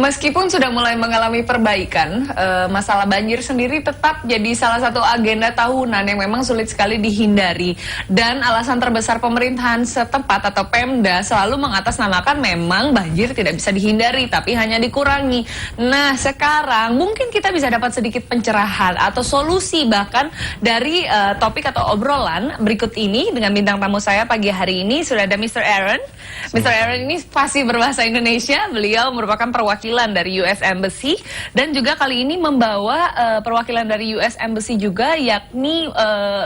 Meskipun sudah mulai mengalami perbaikan, masalah banjir sendiri tetap jadi salah satu agenda tahunan yang memang sulit sekali dihindari. Dan alasan terbesar pemerintahan setempat atau Pemda selalu mengatasnamakan memang banjir tidak bisa dihindari, tapi hanya dikurangi. Nah, sekarang mungkin kita bisa dapat sedikit pencerahan atau solusi bahkan dari topik atau obrolan berikut ini dengan bintang tamu saya pagi hari ini. Sudah ada Mr. Aaron. Mr. Aaron ini fasih berbahasa Indonesia. Beliau merupakan perwakilan dari US Embassy dan juga kali ini membawa perwakilan dari US Embassy juga, yakni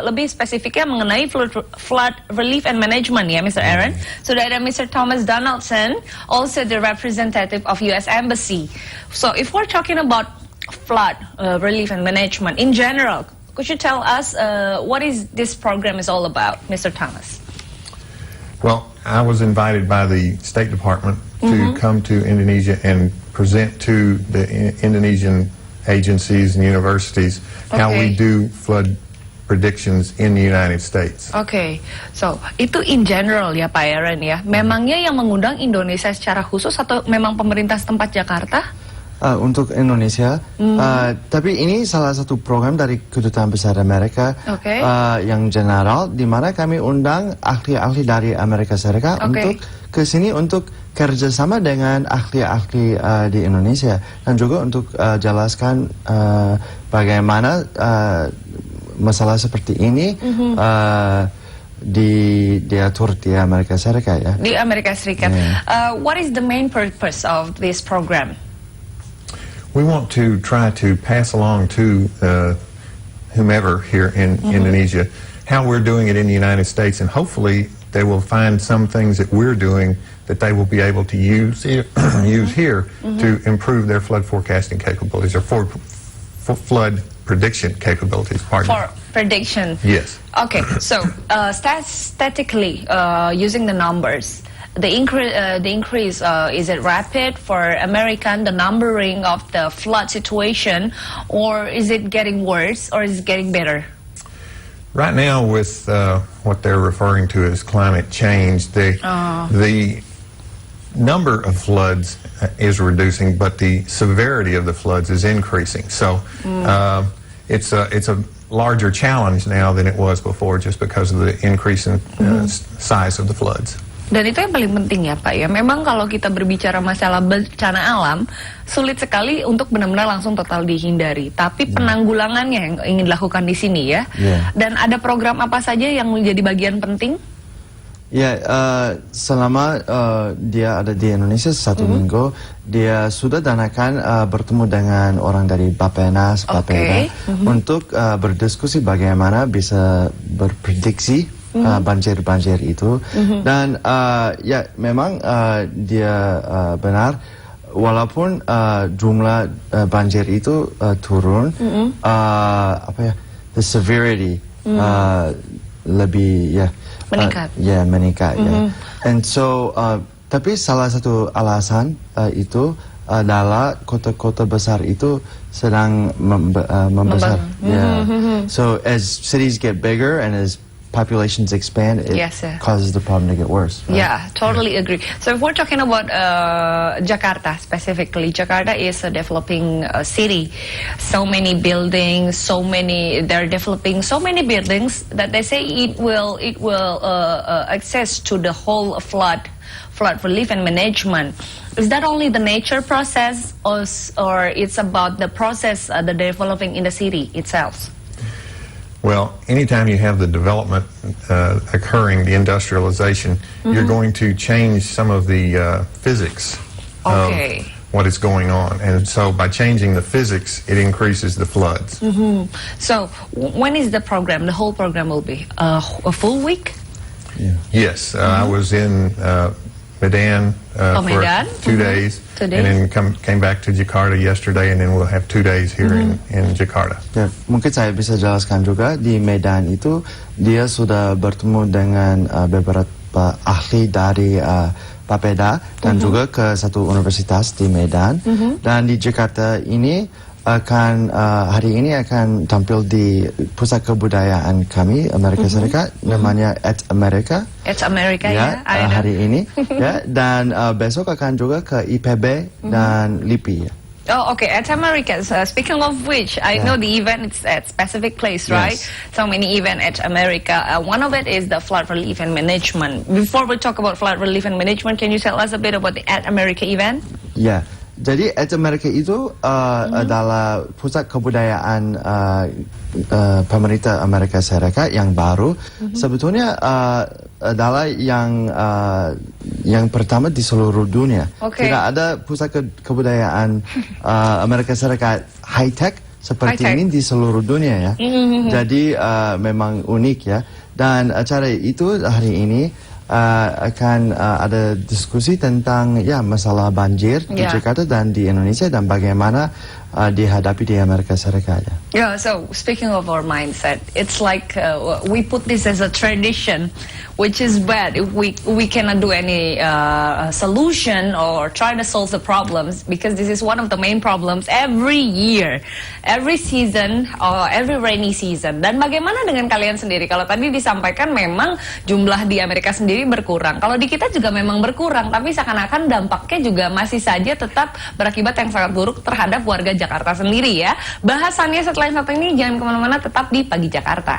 lebih spesifiknya mengenai flood relief and management ya, Mr. Aaron. Sudah ada Mr. Thomas Donaldson, also the representative of US Embassy. So if we're talking about flood relief and management in general, could you tell us what is this program is all about, Mr. Thomas? Well, I was invited by the State Department to come to Indonesia and present to the Indonesian agencies and universities how we do flood predictions in the United States. Oke, so itu in general ya Pak Aaron ya. Memangnya yang mengundang Indonesia secara khusus atau memang pemerintah setempat Jakarta? Untuk Indonesia, tapi ini salah satu program dari Kedutaan Besar Amerika yang general, di mana kami undang ahli-ahli dari Amerika Serikat untuk ke sini untuk kerjasama dengan ahli-ahli di Indonesia dan juga untuk jelaskan bagaimana masalah seperti ini diatur di Amerika Serikat ya. Di Amerika Serikat. What is the main purpose of this program? We want to try to pass along to whomever here in Indonesia how we're doing it in the United States, and hopefully they will find some things that we're doing that they will be able to use here to improve their flood forecasting capabilities or for flood prediction capabilities. Pardon. For prediction. Yes. Okay, so statistically, using the numbers, the increase is it rapid for American, the numbering of the flood situation, or is it getting worse, or is it getting better? Right now, with what they're referring to as climate change, the number of floods is reducing, but the severity of the floods is increasing. So it's a larger challenge now than it was before, just because of the increase in size of the floods. Dan itu yang paling penting ya Pak ya. Memang kalau kita berbicara masalah bencana alam, sulit sekali untuk benar-benar langsung total dihindari. Tapi penanggulangannya yang ingin dilakukan di sini ya. Dan ada program apa saja yang menjadi bagian penting? Ya, selama dia ada di Indonesia satu minggu, dia sudah danakan bertemu dengan orang dari Bappenas, Bapeda, untuk berdiskusi bagaimana bisa berprediksi banjir-banjir itu. Dan ya memang dia benar, walaupun jumlah banjir itu turun, the severity lebih meningkat. Meningkat. And so tapi salah satu alasan itu adalah kota-kota besar itu sedang membesar. So as cities get bigger and as populations expand, it causes the problem to get worse. Right? Yeah, totally agree. So if we're talking about Jakarta specifically, Jakarta is a developing city. So many buildings, they're developing so many buildings that they say it will access to the whole flood relief and management. Is that only the nature process, or it's about the process, the developing in the city itself? Well, anytime you have the development occurring, the industrialization, you're going to change some of the physics of what is going on. And so by changing the physics, it increases the floods. So when is the program? The whole program will be a full week? Yes, I was in Medan for 2 days, and then came back to Jakarta yesterday, and then we'll have 2 days here in Jakarta. Ya, mungkin saya bisa jelaskan juga di Medan itu dia sudah bertemu dengan beberapa ahli dari Bapeda dan juga ke satu universitas di Medan. Dan di Jakarta ini akan hari ini akan tampil di pusat kebudayaan kami Amerika Serikat, namanya At America. At America ya, hari ini ya, dan besok akan juga ke IPB dan LIPI ya. Oh, okay. At America. Speaking of which, I know the event is at specific place, right? Yes. So many event at America. One of it is the flood relief and management. Before we talk about flood relief and management, can you tell us a bit about the At America event? Ya, jadi At America itu adalah pusat kebudayaan pemerintah Amerika Serikat yang baru. Sebetulnya adalah yang pertama di seluruh dunia. Tidak ada pusat kebudayaan Amerika Serikat high tech seperti ini di seluruh dunia ya. Jadi memang unik ya. Dan acara itu hari ini akan ada diskusi tentang ya masalah banjir di Jakarta dan di Indonesia dan bagaimana dihadapi di Amerika Serikat. Yeah, so speaking of our mindset, it's like we put this as a tradition, which is bad if we cannot do any solution or try to solve the problems, because this is one of the main problems every year, every season, or every rainy season. Dan bagaimana dengan kalian sendiri? Kalau tadi disampaikan memang jumlah di Amerika sendiri berkurang, kalau di kita juga memang berkurang, tapi seakan-akan dampaknya juga masih saja tetap berakibat yang sangat buruk terhadap warga Jakarta sendiri ya. Bahasannya setelah yang satu ini, jangan kemana-mana, tetap di Pagi Jakarta.